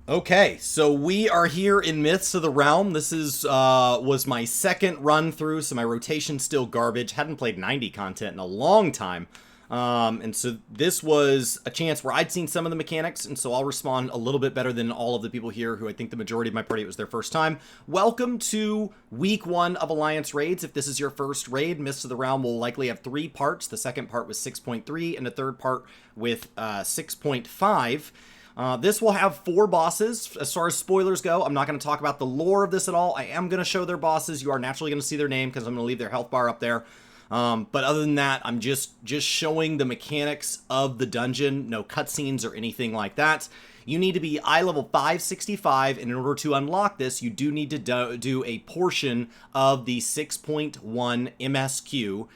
Okay, so we are here in Myths of the Realm. This is was my second run through, so my rotation's still garbage. Hadn't played 90 content in a long time. And so this was a chance where I'd seen some of the mechanics, and so I'll respond a little bit better than all of the people here who I think the majority of my party, it was their first time. Welcome to week 1 of Alliance Raids. If this is your first raid, Myths of the Realm will likely have 3 parts. The second part was 6.3, and the third part with 6.5. This will have 4 bosses. As far as spoilers go, I'm not going to talk about the lore of this at all. I am going to show their bosses. You are naturally going to see their name because I'm going to leave their health bar up there. But other than that, I'm just showing the mechanics of the dungeon. No cutscenes or anything like that. You need to be eye level 565, and in order to unlock this, you do need to do a portion of the 6.1 MSQ,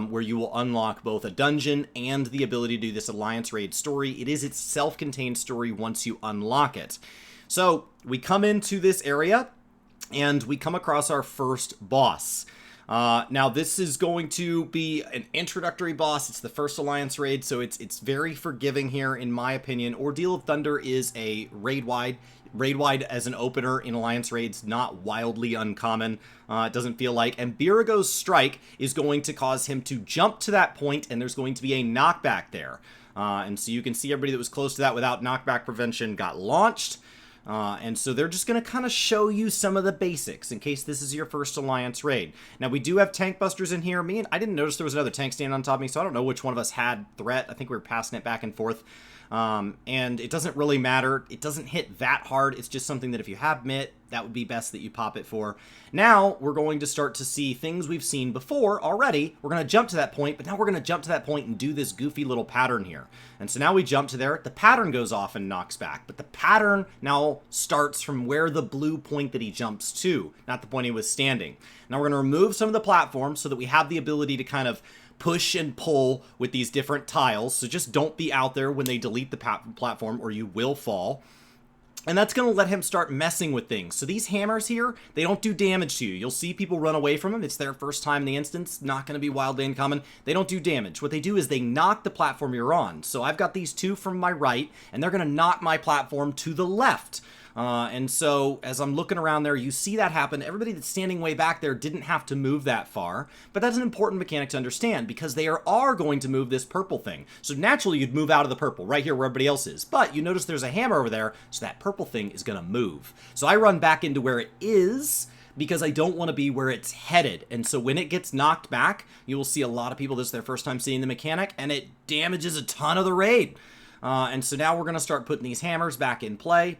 where you will unlock both a dungeon and the ability to do this Alliance Raid story. It is its self-contained story once you unlock it. So, we come into this area, and we come across our first boss. Now, this is going to be an introductory boss. It's the first Alliance raid, so it's very forgiving here, in my opinion. Ordeal of Thunder is a raid-wide. Raid-wide as an opener in Alliance raids, not wildly uncommon, it doesn't feel like. And Birago's Strike is going to cause him to jump to that point, and there's going to be a knockback there. And so you can see everybody that was close to that without knockback prevention got launched. And so they're just going to kind of show you some of the basics in case this is your first Alliance raid. Now, we do have tank busters in here. I didn't notice there was another tank standing on top of me, so I don't know which one of us had threat. I think we were passing it back and forth. And it doesn't really matter. It doesn't hit that hard. It's just something that if you have MIT, that would be best that you pop it for. Now, we're going to start to see things we've seen before already. We're going to jump to that point, but now we're going to jump to that point and do this goofy little pattern here. And so now we jump to there. The pattern goes off and knocks back, but the pattern now starts from where the blue point that he jumps to, not the point he was standing. Now we're going to remove some of the platforms so that we have the ability to kind of push and pull with these different tiles. So just don't be out there when they delete the platform or you will fall. And that's going to let him start messing with things. So these hammers here, they don't do damage to you. You'll see people run away from them. It's their first time in the instance. Not going to be wildly uncommon. They don't do damage. What they do is they knock the platform you're on. So I've got these 2 from my right, and they're going to knock my platform to the left. And so, as I'm looking around there, you see that happen. Everybody that's standing way back there didn't have to move that far, but that's an important mechanic to understand, because they are going to move this purple thing. So naturally, you'd move out of the purple, right here where everybody else is. But you notice there's a hammer over there, so that purple thing is going to move. So I run back into where it is, because I don't want to be where it's headed. And so when it gets knocked back, you will see a lot of people, this is their first time seeing the mechanic, and it damages a ton of the raid. And so now we're going to start putting these hammers back in play.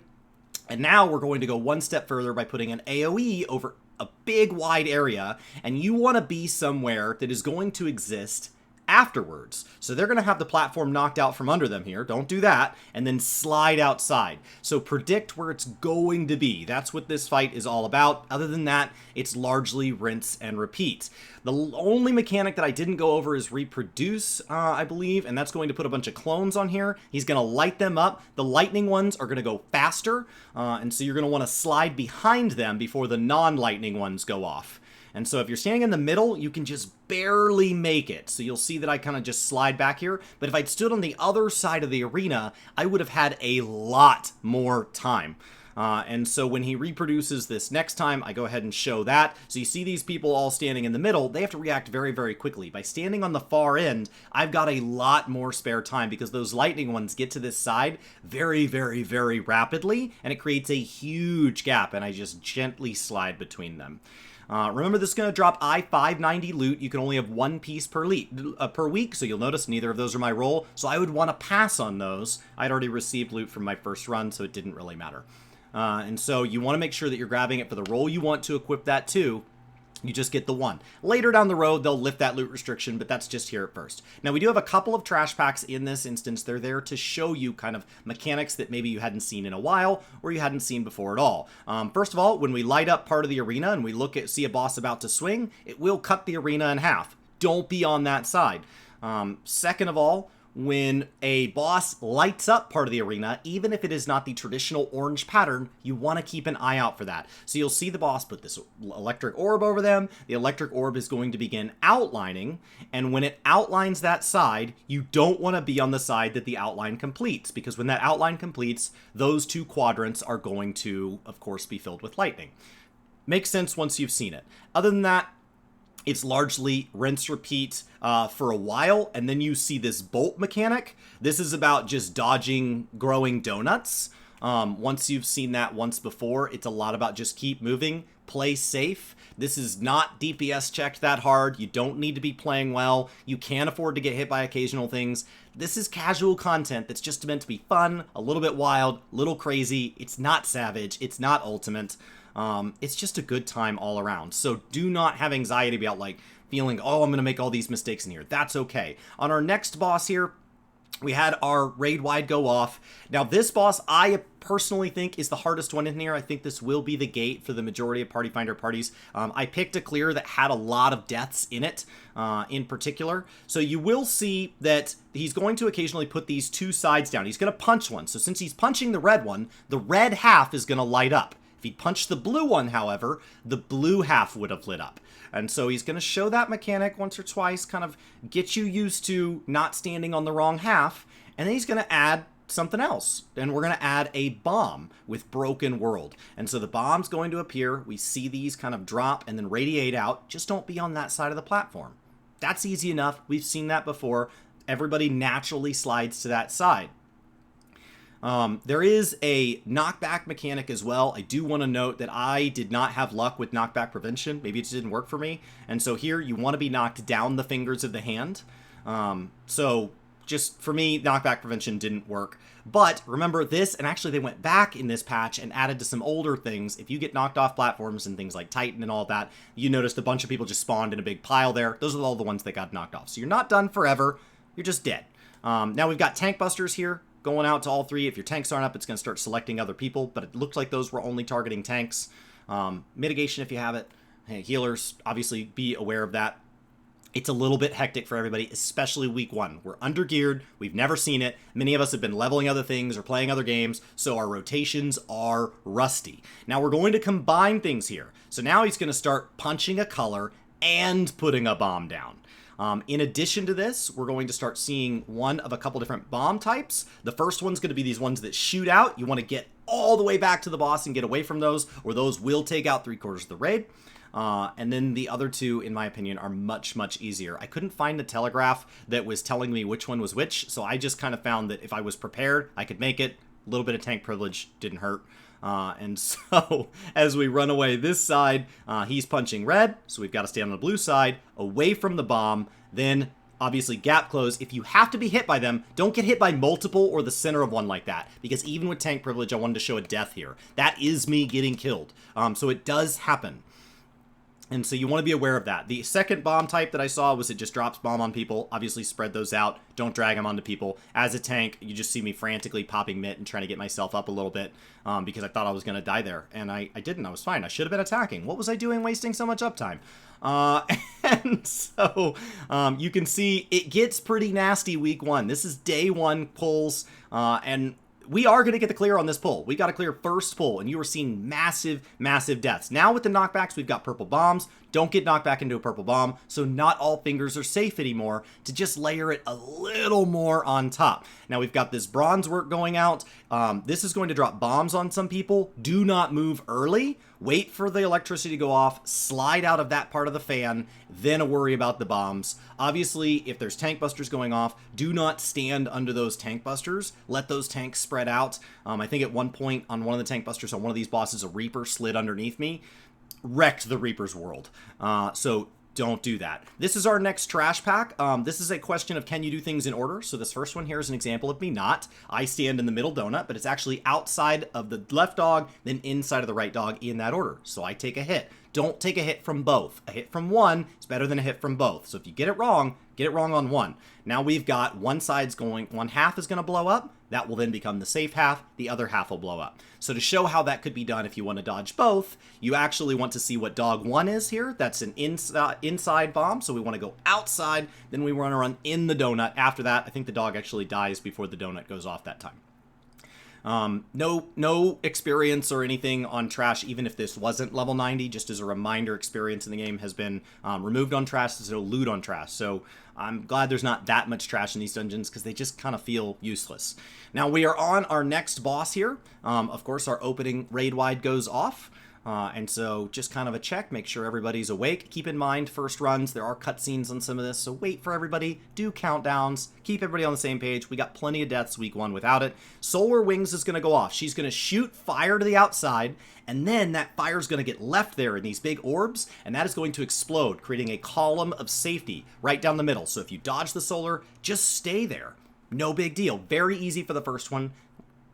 And now we're going to go one step further by putting an AoE over a big wide area, and you want to be somewhere that is going to exist afterwards. So they're going to have the platform knocked out from under them here. Don't do that. And then slide outside. So predict where it's going to be. That's what this fight is all about. Other than that, it's largely rinse and repeat. The only mechanic that I didn't go over is reproduce, I believe, and that's going to put a bunch of clones on here. He's going to light them up. The lightning ones are going to go faster, and so you're going to want to slide behind them before the non-lightning ones go off. And so if you're standing in the middle, you can just barely make it. So you'll see that I kind of just slide back here. But if I'd stood on the other side of the arena, I would have had a lot more time. And so when he reproduces this next time, I go ahead and show that. So you see these people all standing in the middle. They have to react very, very quickly. By standing on the far end, I've got a lot more spare time because those lightning ones get to this side very, very, very rapidly. And it creates a huge gap. And I just gently slide between them. Remember, this is going to drop I-590 loot. You can only have 1 piece per week, so you'll notice neither of those are my roll, so I would want to pass on those. I'd already received loot from my first run, so it didn't really matter. And so you want to make sure that you're grabbing it for the roll you want to equip that to. You just get the 1. Later down the road, they'll lift that loot restriction, but that's just here at first. Now, we do have a couple of trash packs in this instance. They're there to show you kind of mechanics that maybe you hadn't seen in a while or you hadn't seen before at all. First of all, when we light up part of the arena and we see a boss about to swing, it will cut the arena in half. Don't be on that side. Second of all, when a boss lights up part of the arena, even if it is not the traditional orange pattern, you want to keep an eye out for that. So you'll see the boss put this electric orb over them. The electric orb is going to begin outlining, and when it outlines that side, you don't want to be on the side that the outline completes, because when that outline completes, those two quadrants are going to, of course, be filled with lightning. Makes sense once you've seen it. Other than that, it's largely rinse, repeat for a while, and then you see this bolt mechanic. This is about just dodging growing donuts. Once you've seen that once before, it's a lot about just keep moving, play safe. This is not DPS checked that hard. You don't need to be playing well. You can afford to get hit by occasional things. This is casual content that's just meant to be fun, a little bit wild, a little crazy. It's not savage. It's not ultimate. It's just a good time all around. So do not have anxiety about like feeling, oh, I'm going to make all these mistakes in here. That's okay. On our next boss here, we had our raid wide go off. Now this boss, I personally think is the hardest one in here. I think this will be the gate for the majority of Party Finder parties. I picked a clear that had a lot of deaths in it, in particular. So you will see that he's going to occasionally put these two sides down. He's going to punch one. So since he's punching the red one, the red half is going to light up. If he'd punched the blue one, however, the blue half would have lit up. And so he's going to show that mechanic once or twice, kind of get you used to not standing on the wrong half, and then he's going to add something else. And we're going to add a bomb with Broken World. And so the bomb's going to appear. We see these kind of drop and then radiate out. Just don't be on that side of the platform. That's easy enough. We've seen that before. Everybody naturally slides to that side. There is a knockback mechanic as well. I do want to note that I did not have luck with knockback prevention. Maybe it just didn't work for me. And so here you want to be knocked down the fingers of the hand. So just for me, knockback prevention didn't work. But remember this, and actually they went back in this patch and added to some older things. If you get knocked off platforms and things like Titan and all that, you noticed a bunch of people just spawned in a big pile there. Those are all the ones that got knocked off. So you're not done forever. You're just dead. Now we've got tank busters here. Going out to all three. If your tanks aren't up, it's going to start selecting other people, but it looked like those were only targeting tanks. Mitigation if you have it. Hey, healers, obviously be aware of that. It's a little bit hectic for everybody, especially week one. We're under-geared. We've never seen it. Many of us have been leveling other things or playing other games, so our rotations are rusty. Now we're going to combine things here. So now he's going to start punching a color and putting a bomb down. In addition to this, we're going to start seeing one of a couple different bomb types. The first one's going to be these ones that shoot out. You want to get all the way back to the boss and get away from those, or those will take out 3/4 of the raid. And then the other two, in my opinion, are much, much easier. I couldn't find the telegraph that was telling me which one was which, so I just kind of found that if I was prepared, I could make it. A little bit of tank privilege didn't hurt. And so as we run away this side, he's punching red, so we've got to stand on the blue side, away from the bomb, then obviously gap close. If you have to be hit by them, don't get hit by multiple or the center of one like that, because even with tank privilege, I wanted to show a death here. That is me getting killed. So it does happen. And so you want to be aware of that. The second bomb type that I saw was it just drops bomb on people. Obviously spread those out. Don't drag them onto people. As a tank, you just see me frantically popping mitt and trying to get myself up a little bit because I thought I was going to die there. And I didn't. I was fine. I should have been attacking. What was I doing wasting so much uptime? And so you can see it gets pretty nasty week one. This is day one pulls and we are going to get the clear on this pull. We got a clear first pull, and you are seeing massive, massive deaths. Now with the knockbacks, we've got purple bombs. Don't get knocked back into a purple bomb, so not all fingers are safe anymore to just layer it a little more on top. Now we've got this bronze work going out. This is going to drop bombs on some people. Do not move early. Wait for the electricity to go off, slide out of that part of the fan, then worry about the bombs. Obviously, if there's tank busters going off, do not stand under those tank busters. Let those tanks spread out. I think at one point on one of the tank busters on one of these bosses, a Reaper slid underneath me. Wrecked the Reaper's world. So don't do that. This is our next trash pack. This is a question of can you do things in order? So this first one here is an example of me not. I stand in the middle donut, but it's actually outside of the left dog, then inside of the right dog in that order. So I take a hit. Don't take a hit from both. A hit from one is better than a hit from both. So if you get it wrong, Get it wrong on one. Now we've got one half is going to blow up. That will then become the safe half. The other half will blow up. So to show how that could be done if you want to dodge both, you actually want to see what dog 1 is here. That's an inside bomb. So we want to go outside. Then we want to run in the donut. After that, I think the dog actually dies before the donut goes off that time. No experience or anything on trash, even if this wasn't level 90. Just as a reminder, experience in the game has been removed on trash. There's no loot on trash. So I'm glad there's not that much trash in these dungeons because they just kind of feel useless. Now we are on our next boss here. Of course, our opening raid wide goes off. And so just kind of a check, make sure everybody's awake. Keep in mind, first runs, there are cutscenes on some of this, so wait for everybody, do countdowns, keep everybody on the same page. We got plenty of deaths week 1 without it. Solar Wings is going to go off. She's going to shoot fire to the outside, and then that fire is going to get left there in these big orbs, and that is going to explode, creating a column of safety right down the middle. So if you dodge the solar, just stay there. No big deal. Very easy for the first one.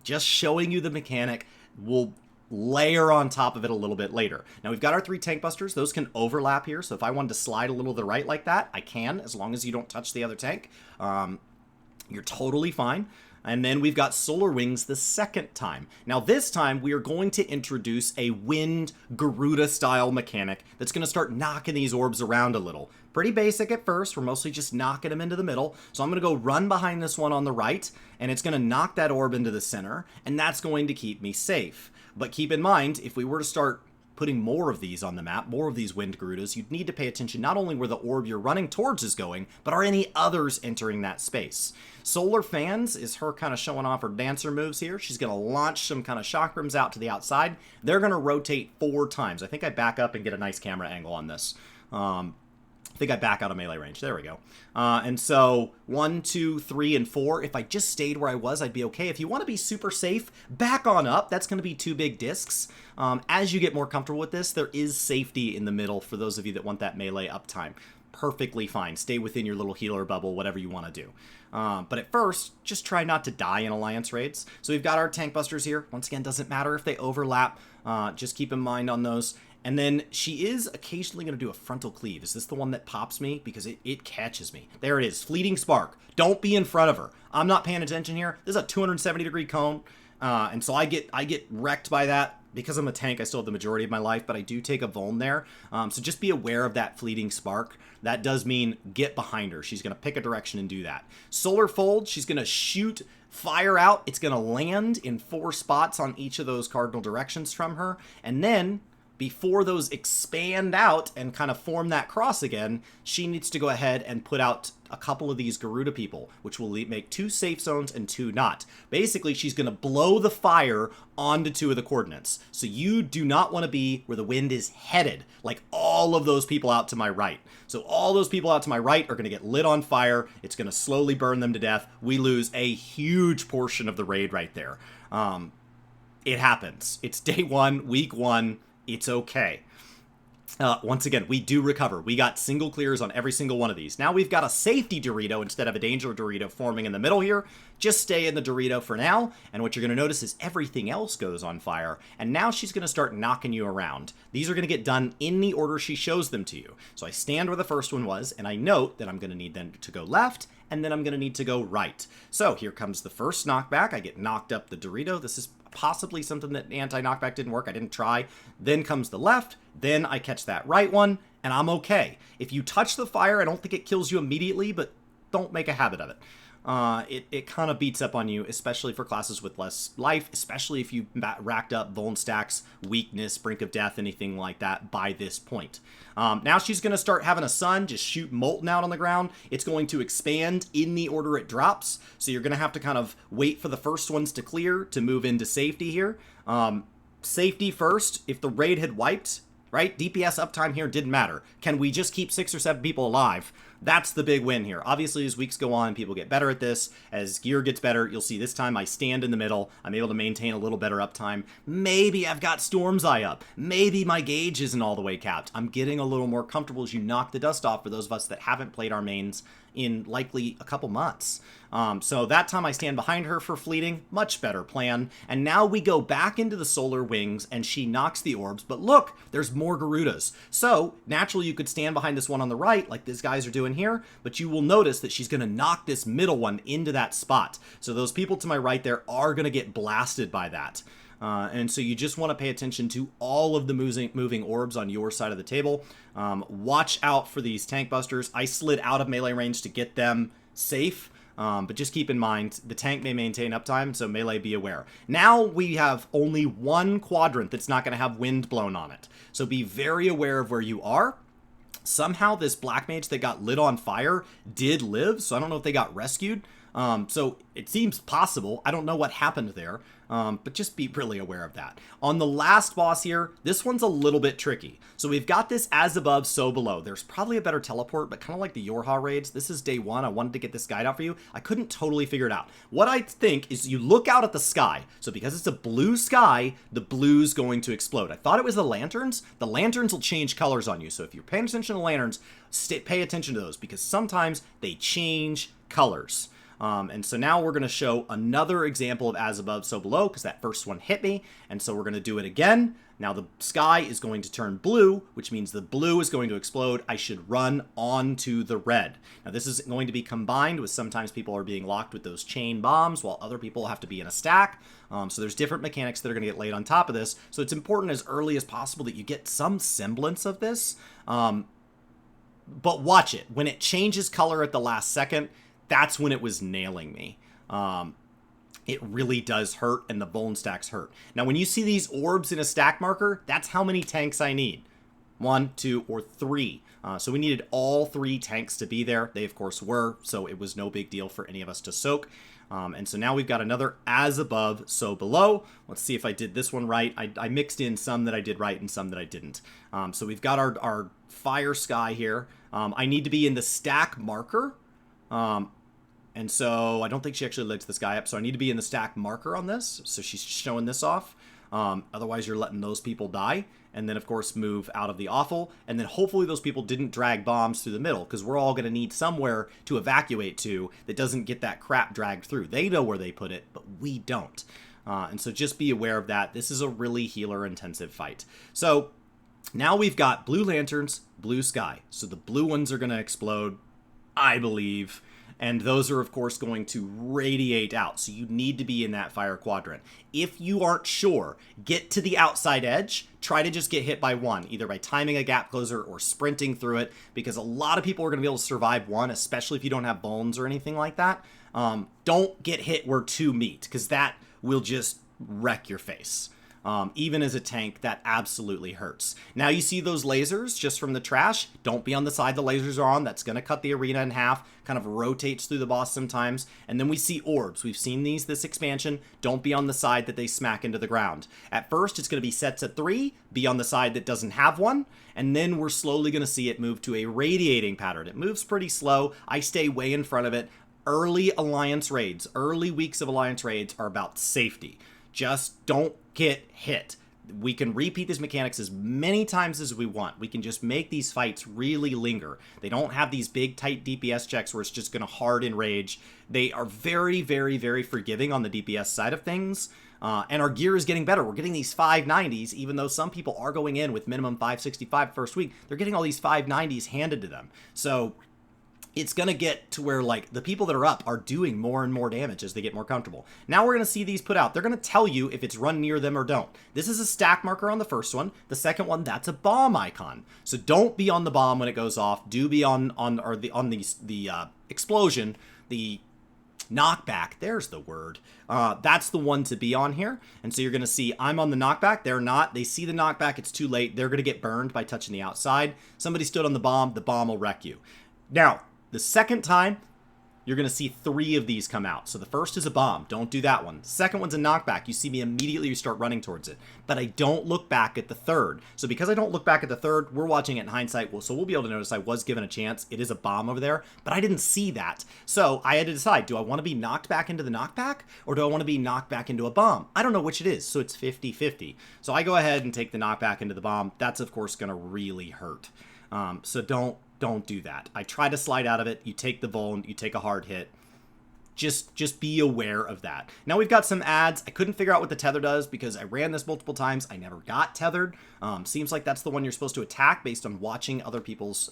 Just showing you the mechanic. We'll layer on top of it a little bit later. Now we've got our 3 tank busters. Those can overlap here. So if I wanted to slide a little to the right like that, I can, as long as you don't touch the other tank. You're totally fine. And then we've got Solar Wings the second time. Now this time we are going to introduce a wind Garuda style mechanic that's going to start knocking these orbs around a little. Pretty basic at first. We're mostly just knocking them into the middle. So I'm going to go run behind this one on the right, and it's going to knock that orb into the center, and that's going to keep me safe. But keep in mind, if we were to start putting more of these on the map, more of these wind Garudas, you'd need to pay attention not only where the orb you're running towards is going, but are any others entering that space. Solar Fans is her kind of showing off her dancer moves here. She's going to launch some kind of chakrams out to the outside. They're going to rotate 4 times. I think I back up and get a nice camera angle on this. I think I back out of melee range. There we go. And so 1, 2, 3, and 4. If I just stayed where I was, I'd be okay. If you want to be super safe, back on up. That's going to be 2 big discs. As you get more comfortable with this, there is safety in the middle for those of you that want that melee uptime. Perfectly fine. Stay within your little healer bubble, whatever you want to do. But at first, just try not to die in alliance raids. So we've got our tank busters here. Once again, doesn't matter if they overlap. Just keep in mind on those. And then she is occasionally going to do a frontal cleave. Is this the one that pops me? Because it catches me. There it is. Fleeting Spark. Don't be in front of her. I'm not paying attention here. This is a 270-degree cone. And so I get wrecked by that. Because I'm a tank, I still have the majority of my life, but I do take a vuln there. So just be aware of that fleeting spark. That does mean get behind her. She's going to pick a direction and do that. Solar Fold, she's going to shoot fire out. It's going to land in 4 spots on each of those cardinal directions from her. And then, before those expand out and kind of form that cross again, she needs to go ahead and put out a couple of these Garuda people, which will make 2 safe zones and 2 not. Basically, she's going to blow the fire onto 2 of the coordinates. So you do not want to be where the wind is headed, like all of those people out to my right. So all those people out to my right are going to get lit on fire. It's going to slowly burn them to death. We lose a huge portion of the raid right there. It happens. It's day 1, week 1. It's okay. Once again, we do recover. We got single clears on every single one of these. Now we've got a safety Dorito instead of a danger Dorito forming in the middle here. Just stay in the Dorito for now. And what you're going to notice is everything else goes on fire. And now she's going to start knocking you around. These are going to get done in the order she shows them to you. So I stand where the first one was, and I note that I'm going to need them to go left, and then I'm going to need to go right. So here comes the first knockback. I get knocked up the Dorito. This is possibly something that anti-knockback didn't work. I didn't try. Then comes the left. Then I catch that right one, and I'm okay. If you touch the fire, I don't think it kills you immediately, but don't make a habit of it. It kind of beats up on you, especially for classes with less life, especially if you racked up vuln stacks, weakness, brink of death, anything like that by this point. Now she's going to start having a sun, just shoot molten out on the ground. It's going to expand in the order it drops, so you're going to have to kind of wait for the first ones to clear to move into safety here. Safety first. If the raid had wiped, right, DPS uptime here didn't matter. Can we just keep 6 or 7 people alive? That's the big win here. Obviously, as weeks go on, people get better at this. As gear gets better, you'll see this time I stand in the middle. I'm able to maintain a little better uptime. Maybe I've got Storm's Eye up. Maybe my gauge isn't all the way capped. I'm getting a little more comfortable as you knock the dust off for those of us that haven't played our mains in likely a couple months. So that time I stand behind her for fleeting. Much better plan. And now we go back into the Solar Wings and she knocks the orbs. But look, there's more Garudas. So naturally you could stand behind this one on the right like these guys are doing here, but you will notice that she's going to knock this middle one into that spot. So those people to my right there are going to get blasted by that. And so you just want to pay attention to all of the moving orbs on your side of the table. Watch out for these tank busters. I slid out of melee range to get them safe. But just keep in mind, the tank may maintain uptime, so melee, be aware. Now we have only one quadrant that's not going to have wind blown on it. So be very aware of where you are. Somehow this black mage that got lit on fire did live, so I don't know if they got rescued. So it seems possible. I don't know what happened there, but just be really aware of that. On the last boss here, this one's a little bit tricky. So we've got this as above, so below. There's probably a better teleport, but kind of like the Yorha raids, this is day one. I wanted to get this guide out for you. I couldn't totally figure it out. What I think is you look out at the sky. So because it's a blue sky, the blue's going to explode. I thought it was the lanterns. The lanterns will change colors on you. So if you're paying attention to lanterns, pay attention to those because sometimes they change colors. And so now we're going to show another example of as above, so below, because that first one hit me. And so we're going to do it again. Now the sky is going to turn blue, which means the blue is going to explode. I should run onto the red. Now this is going to be combined with sometimes people are being locked with those chain bombs while other people have to be in a stack. So there's different mechanics that are going to get laid on top of this. So it's important as early as possible that you get some semblance of this. But watch it. When it changes color at the last second, that's when it was nailing me. It really does hurt, and the bone stacks hurt. Now, when you see these orbs in a stack marker, that's how many tanks I need. 1, 2, or 3. So we needed all 3 tanks to be there. They, of course, were, so it was no big deal for any of us to soak. And so now we've got another as above, so below. Let's see if I did this one right. I mixed in some that I did right and some that I didn't. So we've got our fire sky here. I need to be in the stack marker. And so I don't think she actually lights this guy up. So I need to be in the stack marker on this. So she's showing this off. Otherwise, you're letting those people die. And then, of course, move out of the awful. And then hopefully those people didn't drag bombs through the middle because we're all going to need somewhere to evacuate to that doesn't get that crap dragged through. They know where they put it, but we don't. And so just be aware of that. This is a really healer-intensive fight. So now we've got blue lanterns, blue sky. So the blue ones are going to explode, I believe. And those are, of course, going to radiate out. So you need to be in that fire quadrant. If you aren't sure, get to the outside edge. Try to just get hit by one, either by timing a gap closer or sprinting through it, because a lot of people are going to be able to survive one, especially if you don't have bones or anything like that. Don't get hit where 2 meet, because that will just wreck your face. Even as a tank, that absolutely hurts. Now you see those lasers just from the trash. Don't be on the side the lasers are on. That's going to cut the arena in half. Kind of rotates through the boss sometimes. And then we see orbs. We've seen this expansion. Don't be on the side that they smack into the ground. At first, it's going to be sets at 3. Be on the side that doesn't have one. And then we're slowly going to see it move to a radiating pattern. It moves pretty slow. I stay way in front of it. Early Alliance raids, early weeks of Alliance raids are about safety. Just don't get hit. We can repeat these mechanics as many times as we want. We can just make these fights really linger. They don't have these big, tight DPS checks where it's just going to hard enrage. They are very, very, very forgiving on the DPS side of things. And our gear is getting better. We're getting these 590s, even though some people are going in with minimum 565 first week. They're getting all these 590s handed to them. So it's going to get to where, like, the people that are up are doing more and more damage as they get more comfortable. Now we're going to see these put out. They're going to tell you if it's run near them or don't. This is a stack marker on the first one. The second one, that's a bomb icon. So don't be on the bomb when it goes off. Do be on the explosion, the knockback. There's the word. That's the one to be on here. And so you're going to see I'm on the knockback. They're not. They see the knockback. It's too late. They're going to get burned by touching the outside. Somebody stood on the bomb. The bomb will wreck you. Now, the second time, you're going to see 3 of these come out. So the first is a bomb. Don't do that one. The second one's a knockback. You see me immediately, you start running towards it. But I don't look back at the third. So because I don't look back at the third, we're watching it in hindsight. So we'll be able to notice I was given a chance. It is a bomb over there, but I didn't see that. So I had to decide, do I want to be knocked back into the knockback, or do I want to be knocked back into a bomb? I don't know which it is, so it's 50-50. So I go ahead and take the knockback into the bomb. That's, of course, going to really hurt. So don't do that. I try to slide out of it. You take the bone, you take a hard hit. Just be aware of that. Now we've got some ads. I couldn't figure out what the tether does because I ran this multiple times. I never got tethered. Seems like that's the one you're supposed to attack based on watching other people's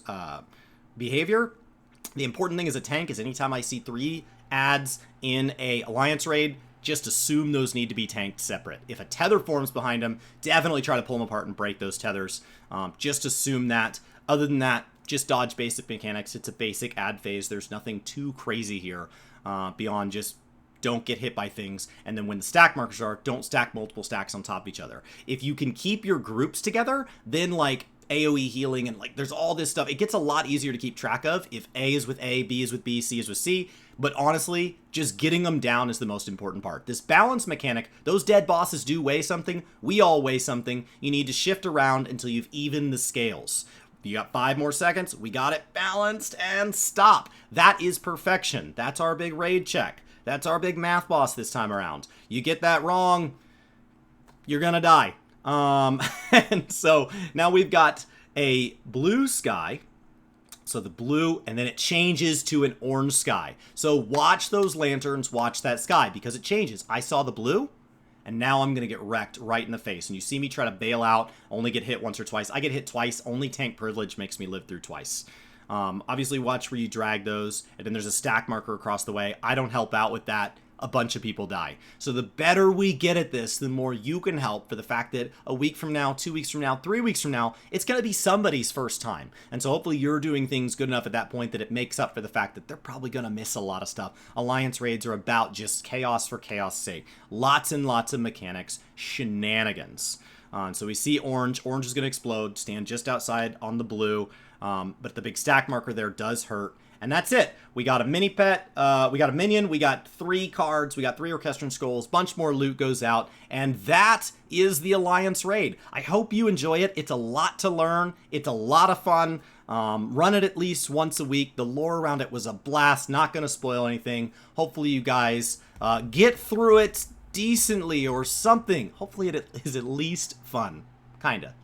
behavior. The important thing as a tank is anytime I see 3 adds in a alliance raid, just assume those need to be tanked separate. If a tether forms behind them, definitely try to pull them apart and break those tethers. Just assume that. Other than that, just dodge basic mechanics. It's a basic ad phase. There's nothing too crazy here beyond just don't get hit by things. And then when the stack markers are, don't stack multiple stacks on top of each other. If you can keep your groups together, then like AoE healing and like there's all this stuff. It gets a lot easier to keep track of if A is with A, B is with B, C is with C. But honestly, just getting them down is the most important part. This balance mechanic, those dead bosses do weigh something. We all weigh something. You need to shift around until you've evened the scales. You got 5 more seconds. We got it balanced and stop. That is perfection. That's our big raid check. That's our big math boss this time around. You get that wrong, you're gonna die. And so now we've got a blue sky. So the blue, and then it changes to an orange sky. So watch those lanterns, watch that sky, because it changes. I saw the blue, and now I'm going to get wrecked right in the face. And you see me try to bail out, only get hit once or twice. I get hit twice. Only tank privilege makes me live through twice. Obviously, watch where you drag those, and then there's a stack marker across the way. I don't help out with that. A bunch of people die. So the better we get at this, the more you can help for the fact that a week from now, 2 weeks from now, 3 weeks from now, it's going to be somebody's first time. And so hopefully you're doing things good enough at that point that it makes up for the fact that they're probably going to miss a lot of stuff. Alliance raids are about just chaos for chaos' sake. Lots and lots of mechanics, shenanigans. So we see orange. Orange is going to explode, stand just outside on the blue. But the big stack marker there does hurt. And that's it. We got a mini pet, we got a minion, we got 3 cards, we got 3 Orchestrion Skulls, bunch more loot goes out, and that is the Alliance Raid. I hope you enjoy it. It's a lot to learn. It's a lot of fun. Run it at least once a week. The lore around it was a blast. Not going to spoil anything. Hopefully you guys get through it decently or something. Hopefully it is at least fun. Kinda.